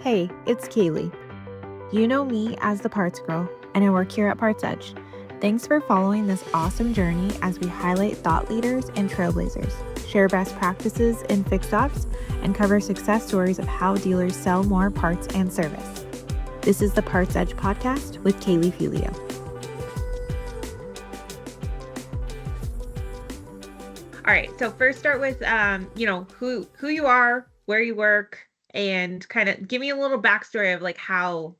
Hey, it's Kaylee. You know me as the Parts Girl, and I work here at PartsEdge. Thanks for following this awesome journey as we highlight thought leaders and trailblazers, share best practices in fixed ops, and cover success stories of how dealers sell more parts and service. This is the PartsEdge podcast with Kaylee Filio. All right, so first start with who you are, where you work, and kind of give me a little backstory of like how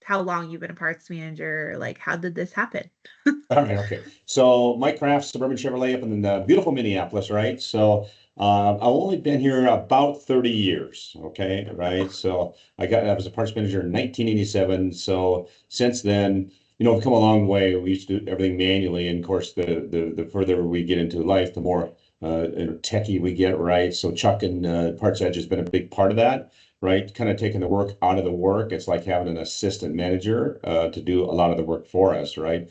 long you've been a parts manager, like how did this happen? All right, okay. So Mike Kraft, Suburban Chevrolet up in the beautiful Minneapolis, right? So I've only been here about 30 years, okay, right? So I was a parts manager in 1987. So since then, we've come a long way. We used to do everything manually, and of course, the further we get into life, the more techie we get, right? So Chuck and PartsEdge has been a big part of that, right? Kind of taking the work out of the work. It's like having an assistant manager to do a lot of the work for us, right?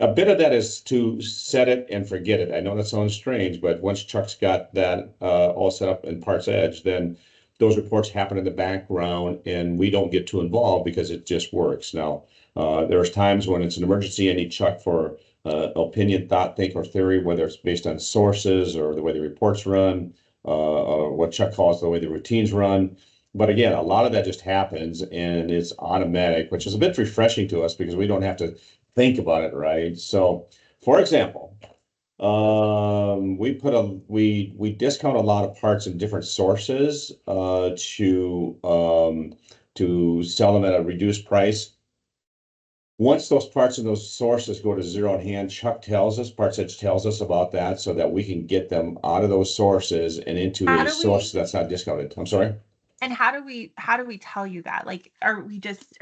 A bit of that is to set it and forget it. I know that sounds strange, but once Chuck's got that all set up in PartsEdge, then those reports happen in the background and we don't get too involved because it just works. Now, there's times when it's an emergency, I need Chuck for opinion, thought, think, or theory, whether it's based on sources or the way the reports run, or what Chuck calls the way the routines run. But again, a lot of that just happens and it's automatic, which is a bit refreshing to us because we don't have to think about it, right? So, for example, we discount a lot of parts in different sources to sell them at a reduced price. Once those parts in those sources go to zero in hand, Chuck tells us, PartsEdge tells us about that so that we can get them out of those sources and into How a do source we that's not discounted. I'm sorry. and how do we tell you that? Like, are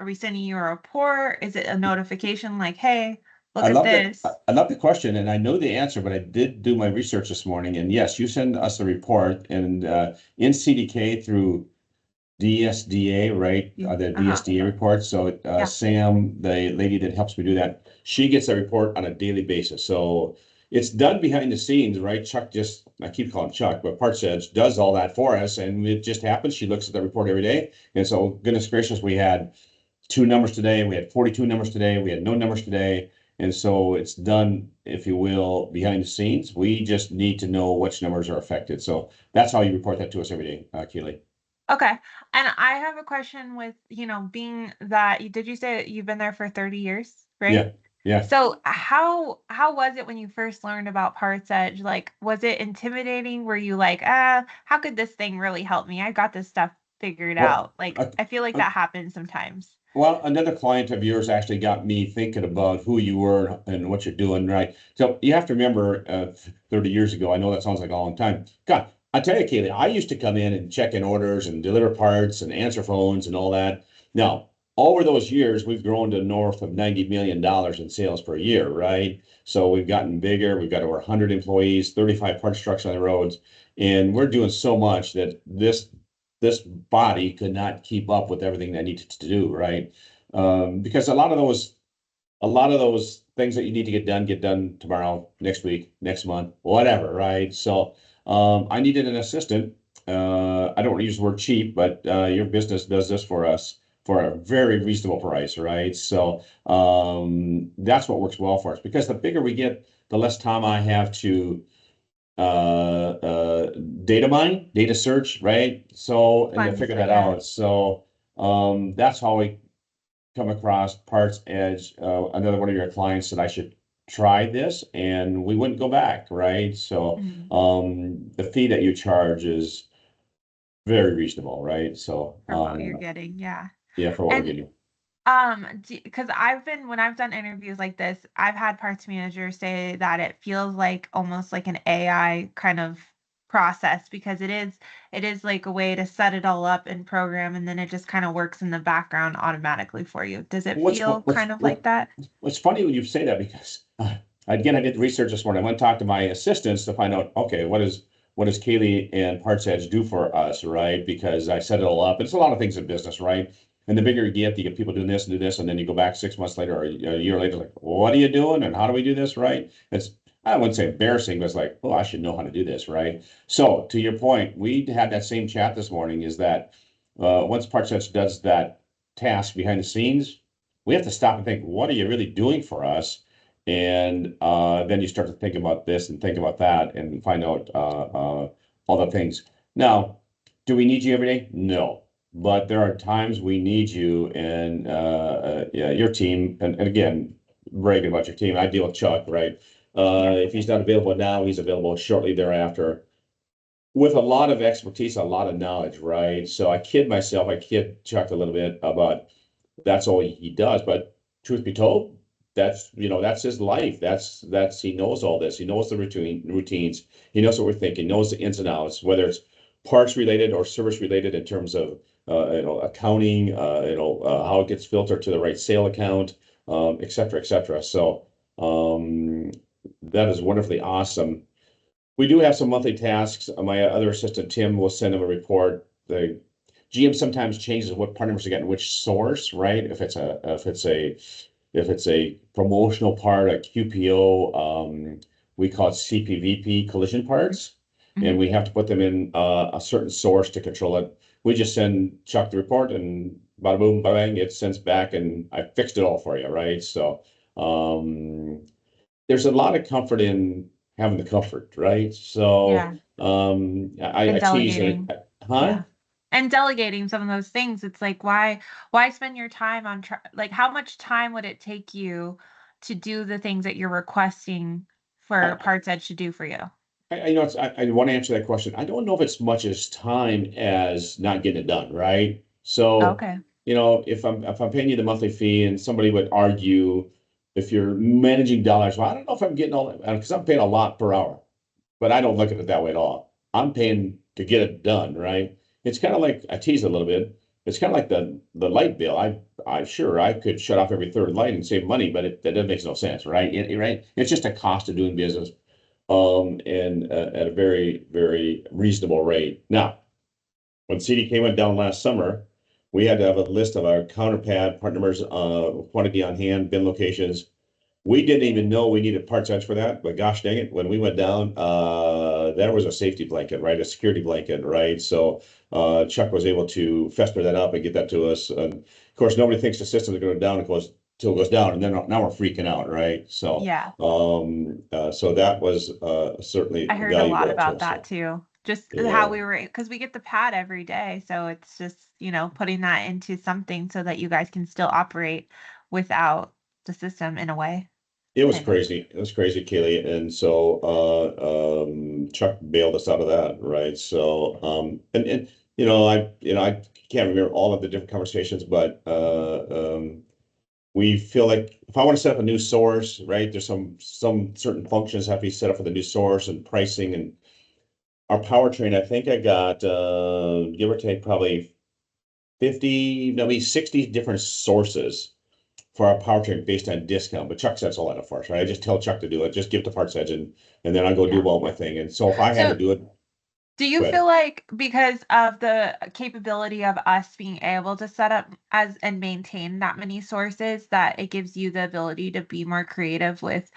we sending you a report? Is it a notification like, hey, look I at love that. I this? I love the question, and I know the answer, but I did do my research this morning. And yes, you send us a report, and in CDK through DSDA, right? The Uh-huh. DSDA report. So Yeah. Sam, the lady that helps me do that, she gets a report on a daily basis. So it's done behind the scenes, right? I keep calling Chuck, but PartsEdge does all that for us, and it just happens. She looks at the report every day, and so goodness gracious, we had two numbers today. We had 42 numbers today. We had no numbers today. And so it's done, if you will, behind the scenes. We just need to know which numbers are affected. So that's how you report that to us every day, Keely. Okay. And I have a question with, being that did you say that you've been there for 30 years, right? Yeah, yeah. So how was it when you first learned about Parts Edge? Like, was it intimidating? Were you like, how could this thing really help me? I got this stuff figured Well, out. Like, uh, I feel like uh, that happens sometimes. well, another client of yours actually got me thinking about who you were and what you're doing, right? So you have to remember, 30 years ago, I know that sounds like a long time. God, I tell you, Kaylee, I used to come in and check in orders and deliver parts and answer phones and all that. Now, over those years, we've grown to north of $90 million in sales per year, right? So we've gotten bigger. We've got over 100 employees, 35 parts trucks on the roads, and we're doing so much that this body could not keep up with everything that needed to do, right? Because a lot of those things that you need to get done tomorrow, next week, next month, whatever, right? So I needed an assistant. I don't want to use the word cheap, but your business does this for us for a very reasonable price, right? So that's what works well for us because the bigger we get, the less time I have to data mine, data search, right? So, and to figure Understood, that yeah. out. So, that's how we come across PartsEdge. Another one of your clients said I should try this, and we wouldn't go back, right? So, Mhm. the fee that you charge is very reasonable, right? So, For what you're getting, yeah. yeah, for what we're And getting. because when I've done interviews like this, I've had parts managers say that it feels like almost like an AI kind of process because it is like a way to set it all up and program, and then it just kind of works in the background automatically for you. Does it What's feel what's kind of like what that? What's funny when you say that because again, I did research this morning. I went and talked to my assistants to find out, okay, what does Kaylee and PartsEdge do for us, right? Because I set it all up. It's a lot of things in business, right? And the bigger you get people doing this and do this, and then you go back 6 months later or a year later, like, what are you doing and how do we do this, right? It's I wouldn't say embarrassing, but it's like, oh, I should know how to do this, right? So to your point, we had that same chat this morning. Is that once PartsEdge does that task behind the scenes, we have to stop and think, what are you really doing for us? And then you start to think about this and think about that and find out all the things. Now, do we need you every day? No. But there are times we need you and yeah, your team. And again, bragging about your team, I deal with Chuck, right? If he's not available now, he's available shortly thereafter with a lot of expertise, a lot of knowledge, right? So I kid myself, I kid Chuck a little bit about that's all he does. But truth be told, that's his life. That's he knows all this. He knows the routines. He knows what we're thinking. Knows the ins and outs, whether it's parts related or service related in terms of accounting, how it gets filtered to the right sale account, et cetera, et cetera. So that is wonderfully awesome. We do have some monthly tasks. My other assistant, Tim, will send him a report. The GM sometimes changes what part numbers to get in which source, right? If it's a promotional part, a QPO, we call it CPVP collision parts, and we have to put them in a certain source to control it. We just send Chuck the report, and bada boom, bang, it sends back, and I fixed it all for you, right? So there's a lot of comfort in having the comfort, right? So Yeah. I And tease delegating. it, huh? Yeah. And delegating some of those things. It's like, why spend your time on like, how much time would it take you to do the things that you're requesting for I, PartsEdge to do for you? I want to answer that question. I don't know if it's much as time as not getting it done, right? So, Okay. if I'm paying you the monthly fee and somebody would argue if you're managing dollars, well, I don't know if I'm getting all that because I'm paying a lot per hour. But I don't look at it that way at all. I'm paying to get it done, right? It's kind of like I tease a little bit. It's kind of like the light bill. I sure I could shut off every third light and save money, but that makes no sense, right? Right? It's just a cost of doing business, and at a very very reasonable rate. Now, when CDK went down last summer, we had to have a list of our counterpad part numbers, quantity on hand, bin locations, we didn't even know we needed PartsEdge for that, but gosh dang it, when we went down, there was a safety blanket, right? A security blanket, right? So Chuck was able to fester that up and get that to us. And of course, nobody thinks the system is going down until it goes down, and then now we're freaking out, right? So Yeah. so that was certainly I heard a lot valuable to about us. that too. Just how Yeah, we were, because we get the pad every day. So it's just, putting that into something so that you guys can still operate without the system in a way, it was kind of. crazy. It was crazy, Kaylee. And so Chuck bailed us out of that, right? So and I can't remember all of the different conversations, but we feel like if I want to set up a new source, right, there's some certain functions have to be set up for the new source and pricing and our powertrain. I think I got give or take probably 50, maybe 60 different sources for our powertrain based on discount, but Chuck sets all that up for us, right? I just tell Chuck to do it, just give it to PartsEdge and then I go do Yeah. all my thing. And so if I had to So do it, do you but feel like because of the capability of us being able to set up as and maintain that many sources that it gives you the ability to be more creative with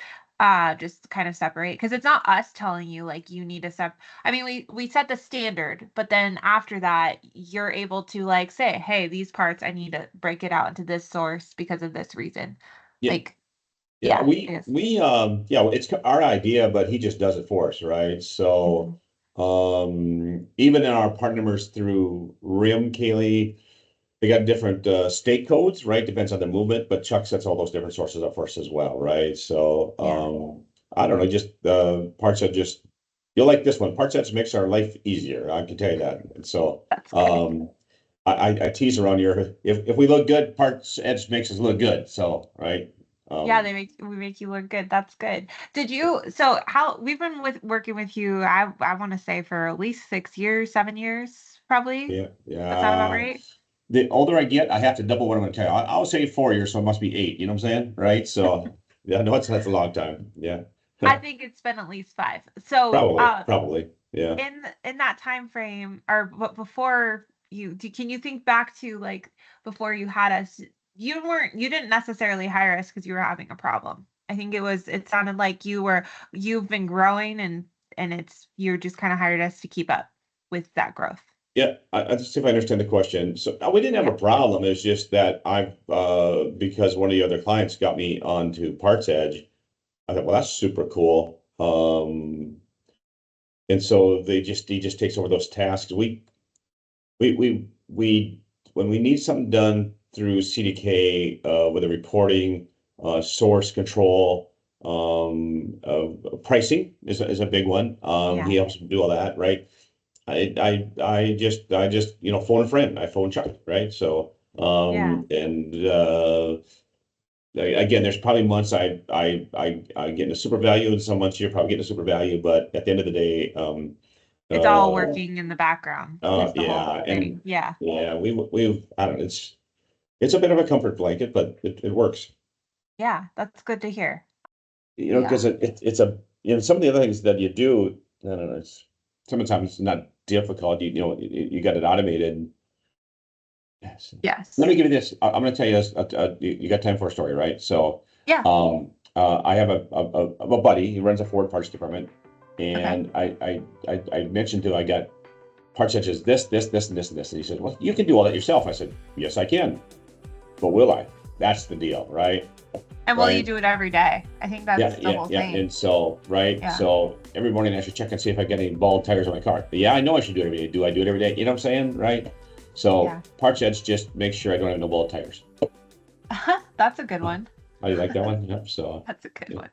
just kind of separate because it's not us telling you like you need to I mean we set the standard, but then after that you're able to like say, "Hey, these parts I need to break it out into this source because of this reason." yeah, Like, yeah, yeah, I we guess. we yeah, it's our idea, but he just does it for us, right? So Mhm. even in our part numbers through RIM, Kaylee, they got different state codes, right? Depends on the movement, but Chuck sets all those different sources up for us as well, right? So Yeah, I don't know, just parts that just you'll like this one. Parts that makes our life easier. I can tell you that. And so that's good. um I tease around here. If we look good, Parts Edge makes us look good. So right. Yeah, Um we make you look good. That's good. Did you so how we've been working with you, I want to say for at least 6 years, 7 years, probably. yeah, That sound about yeah. right? The older I get, I have to double what I'm gonna tell you. I'll say 4 years, so it must be 8. You know what I'm saying? Right. So yeah, no, that's a long time. Yeah. I think it's been at least 5. So, Probably. Yeah. in that time frame or before can you think back to like before you had us, you didn't necessarily hire us because you were having a problem. I think it sounded like you've been growing and you're just kind of hired us to keep up with that growth. Yeah, let's see if I understand the question. So we didn't have a problem. It's just that because one of the other clients got me onto PartsEdge, I thought, well, that's super cool. And so he just takes over those tasks. We when we need something done through CDK, with the reporting, source control, pricing is a big one. He Yeah. helps do all that, right? I just, phone a friend. I phone Chuck, right? So, Yeah. again, there's probably months I get into super value, and some months you're probably getting a super value, but at the end of the day, It's all uh, working in the background is the whole yeah, and thing. Yeah. yeah, I don't know, it's a bit of a comfort blanket, but it works, Yeah. That's good to hear. Yeah. because it's some of the other things that you do, I don't know, it's sometimes it's not difficult, you got it automated. Yes. Let Yes. me give you this. I'm going to tell you this. You got time for a story, right? So, Yeah. I have a buddy. He runs a Ford parts department, Okay. and I mentioned to him I got parts such as this, and this, and this, and he said, "Well, you can do all that yourself." I said, "Yes, I can, but will I?" That's the deal, right? And will you Right? do it every day? I think Yeah, that's the yeah, whole yeah. thing. And so, right, Yeah. so every morning I should check and see if I get any bald tires on my car. But yeah, I know I should do it every day. Do I do it every day? You know what I'm saying, right? So Yeah. PartsEdge just make sure I don't have no bald tires. That's a good one. How do you like that one? Yep. So That's a good one.